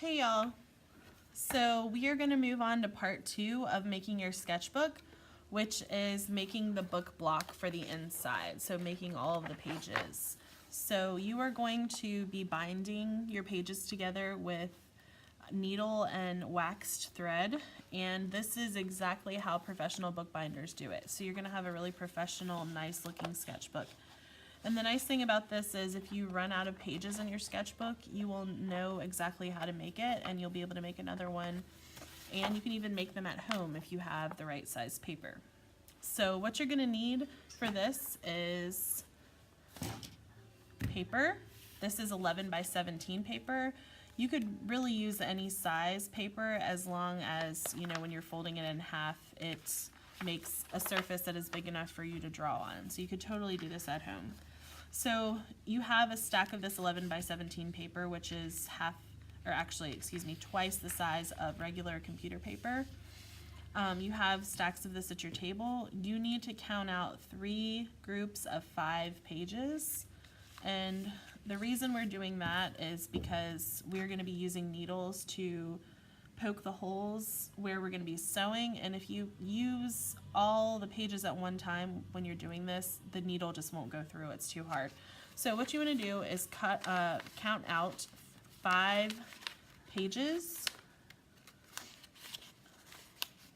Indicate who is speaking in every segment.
Speaker 1: Hey y'all! So we are going to move on to part 2 of making your sketchbook, which is making the book block for the inside, so making all of the pages. So you are going to be binding your pages together with needle and waxed thread, and this is exactly how professional bookbinders do it. So you're going to have a really professional, nice looking sketchbook. And the nice thing about this is if you run out of pages in your sketchbook, you will know exactly how to make it, and you'll be able to make another one. And you can even make them at home if you have the right size paper. So what you're going to need for this is paper. This is 11 by 17 paper. You could really use any size paper as long as, you know, when you're folding it in half, it makes a surface that is big enough for you to draw on. So you could totally do this at home. So you have a stack of this 11 by 17 paper, which is twice the size of regular computer paper. You have stacks of this at your table. You need to count out 3 groups of 5 pages. And the reason we're doing that is because we're going to be using needles to poke the holes where we're going to be sewing, and if you use all the pages at one time when you're doing this, the needle just won't go through. It's too hard. So what you want to do is count out 5 pages.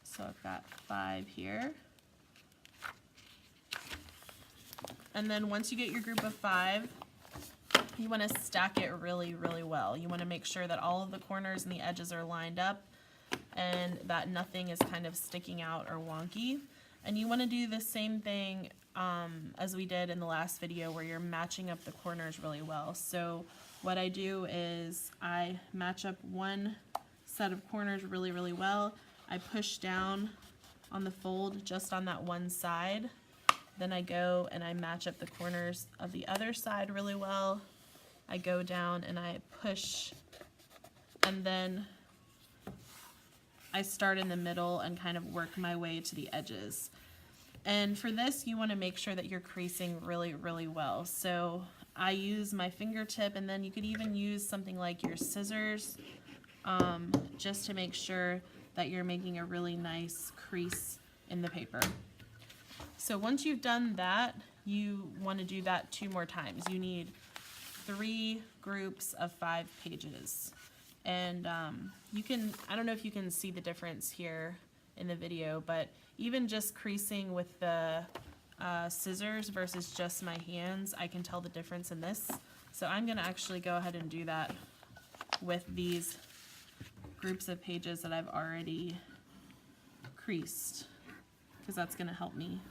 Speaker 1: So I've got 5 here. And then once you get your group of 5, you want to stack it really, really well. You want to make sure that all of the corners and the edges are lined up and that nothing is kind of sticking out or wonky. And you want to do the same thing as we did in the last video, where you're matching up the corners really well. So what I do is I match up one set of corners really, really well. I push down on the fold just on that one side. Then I go and I match up the corners of the other side really well. I go down and I push, and then I start in the middle and kind of work my way to the edges. And for this, you want to make sure that you're creasing really, really well. So I use my fingertip, and then you could even use something like your scissors just to make sure that you're making a really nice crease in the paper. So once you've done that, you want to do that 2 more times. You need 3 groups of 5 pages. And I don't know if you can see the difference here in the video, but even just creasing with the scissors versus just my hands, I can tell the difference in this. So I'm going to actually go ahead and do that with these groups of pages that I've already creased, because that's going to help me.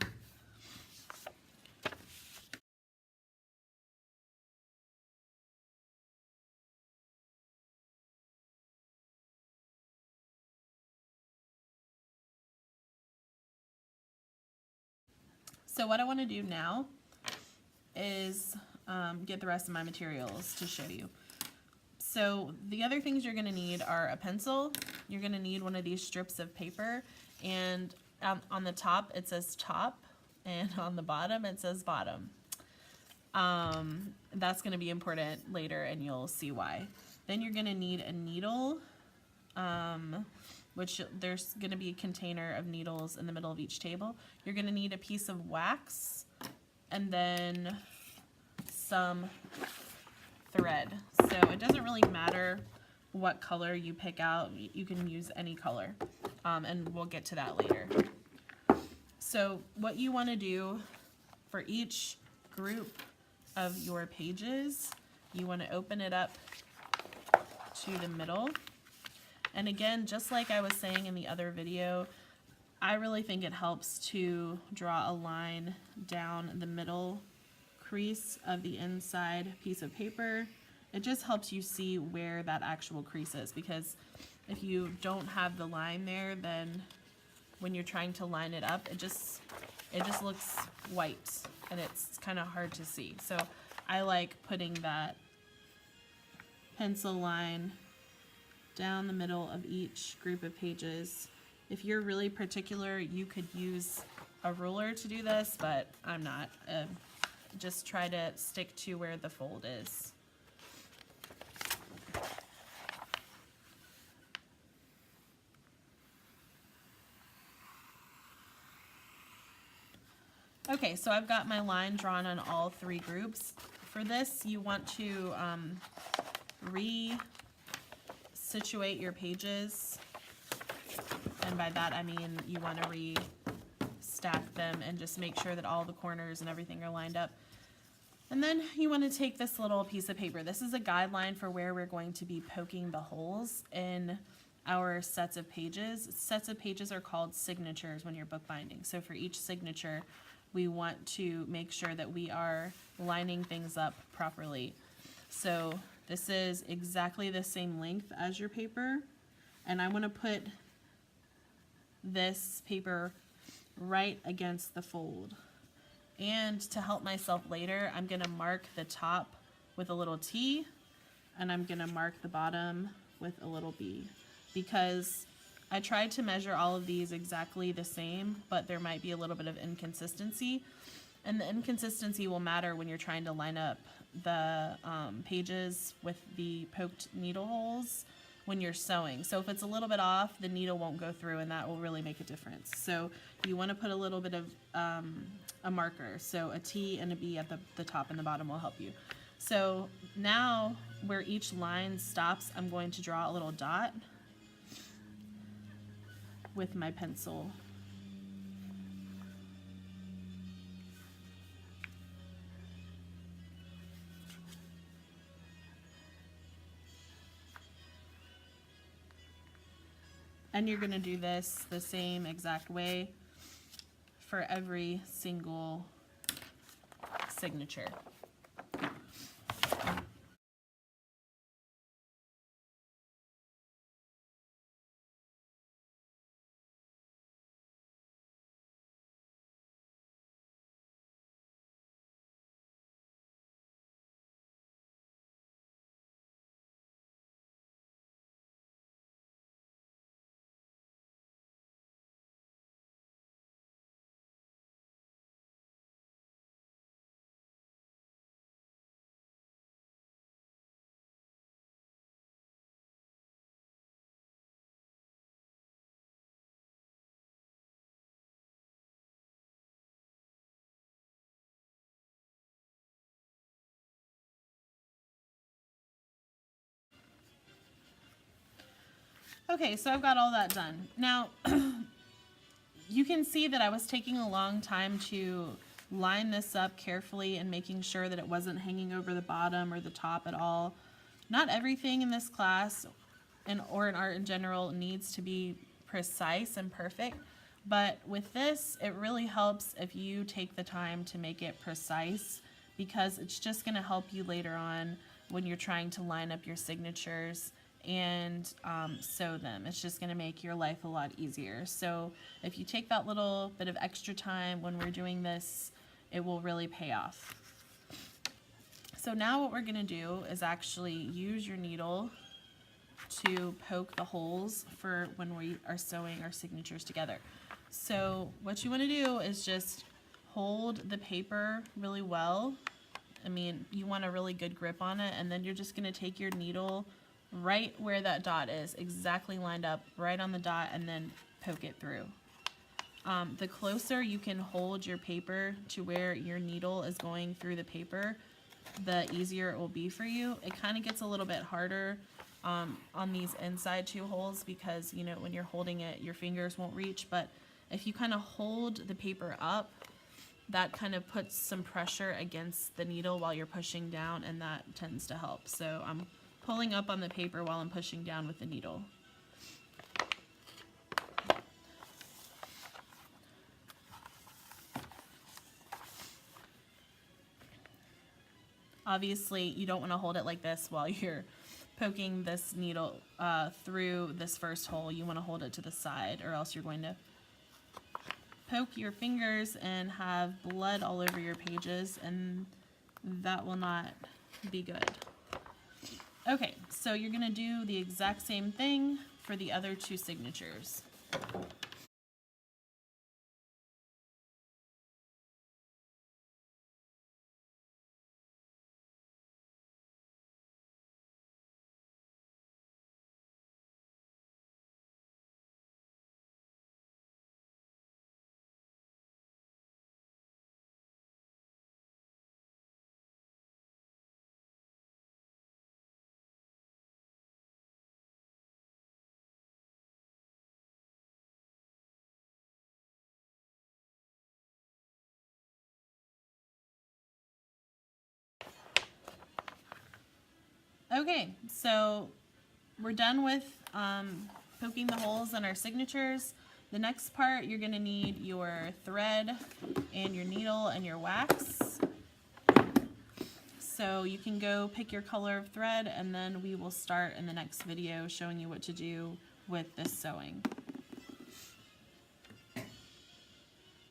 Speaker 1: So what I want to do now is get the rest of my materials to show you. So the other things you're going to need are a pencil. You're going to need one of these strips of paper, and on the top it says top, and on the bottom it says bottom. That's going to be important later, and you'll see why. Then you're going to need a needle, which there's going to be a container of needles in the middle of each table. You're going to need a piece of wax, and then some thread. So it doesn't really matter what color you pick out. You can use any color, and we'll get to that later. So what you want to do for each group of your pages, you want to open it up to the middle. And again, just like I was saying in the other video, I really think it helps to draw a line down the middle crease of the inside piece of paper. It just helps you see where that actual crease is, because if you don't have the line there, then when you're trying to line it up, it just looks white and it's kind of hard to see. So I like putting that pencil line down the middle of each group of pages. If you're really particular, you could use a ruler to do this, but I'm not. Just try to stick to where the fold is. Okay, so I've got my line drawn on all three groups. For this, you want to re-situate your pages, and by that I mean you want to re-stack them and just make sure that all the corners and everything are lined up. And then you want to take this little piece of paper. This is a guideline for where we're going to be poking the holes in our sets of pages. Sets of pages are called signatures when you're bookbinding. So for each signature, we want to make sure that we are lining things up properly. So this is exactly the same length as your paper, and I want to put this paper right against the fold. And to help myself later, I'm going to mark the top with a little T, and I'm going to mark the bottom with a little B, because I tried to measure all of these exactly the same, but there might be a little bit of inconsistency, and the inconsistency will matter when you're trying to line up the pages with the poked needle holes when you're sewing. So if it's a little bit off, the needle won't go through, and that will really make a difference. So you want to put a little bit of a marker. So a T and a B at the top and the bottom will help you. So now where each line stops, I'm going to draw a little dot with my pencil. And you're going to do this the same exact way for every single signature. Okay, so I've got all that done. Now, you can see that I was taking a long time to line this up carefully and making sure that it wasn't hanging over the bottom or the top at all. Not everything in this class or in art in general needs to be precise and perfect, but with this, it really helps if you take the time to make it precise, because it's just going to help you later on when you're trying to line up your signatures and sew them. It's just going to make your life a lot easier. So if you take that little bit of extra time when we're doing this, it will really pay off. So now what we're going to do is actually use your needle to poke the holes for when we are sewing our signatures together. So what you want to do is just hold the paper really well. I mean, you want a really good grip on it, and then you're just going to take your needle right where that dot is, exactly lined up right on the dot, and then poke it through. The closer you can hold your paper to where your needle is going through the paper, the easier it will be for you. It kind of gets a little bit harder on these inside two holes because, you know, when you're holding it, your fingers won't reach, but if you kind of hold the paper up, that kind of puts some pressure against the needle while you're pushing down, and that tends to help. So I'm pulling up on the paper while I'm pushing down with the needle. Obviously, you don't want to hold it like this while you're poking this needle through this first hole. You want to hold it to the side, or else you're going to poke your fingers and have blood all over your pages, and that will not be good. Okay, so you're going to do the exact same thing for the other two signatures. Okay, so we're done with poking the holes in our signatures. The next part, you're gonna need your thread and your needle and your wax. So you can go pick your color of thread, and then we will start in the next video showing you what to do with this sewing.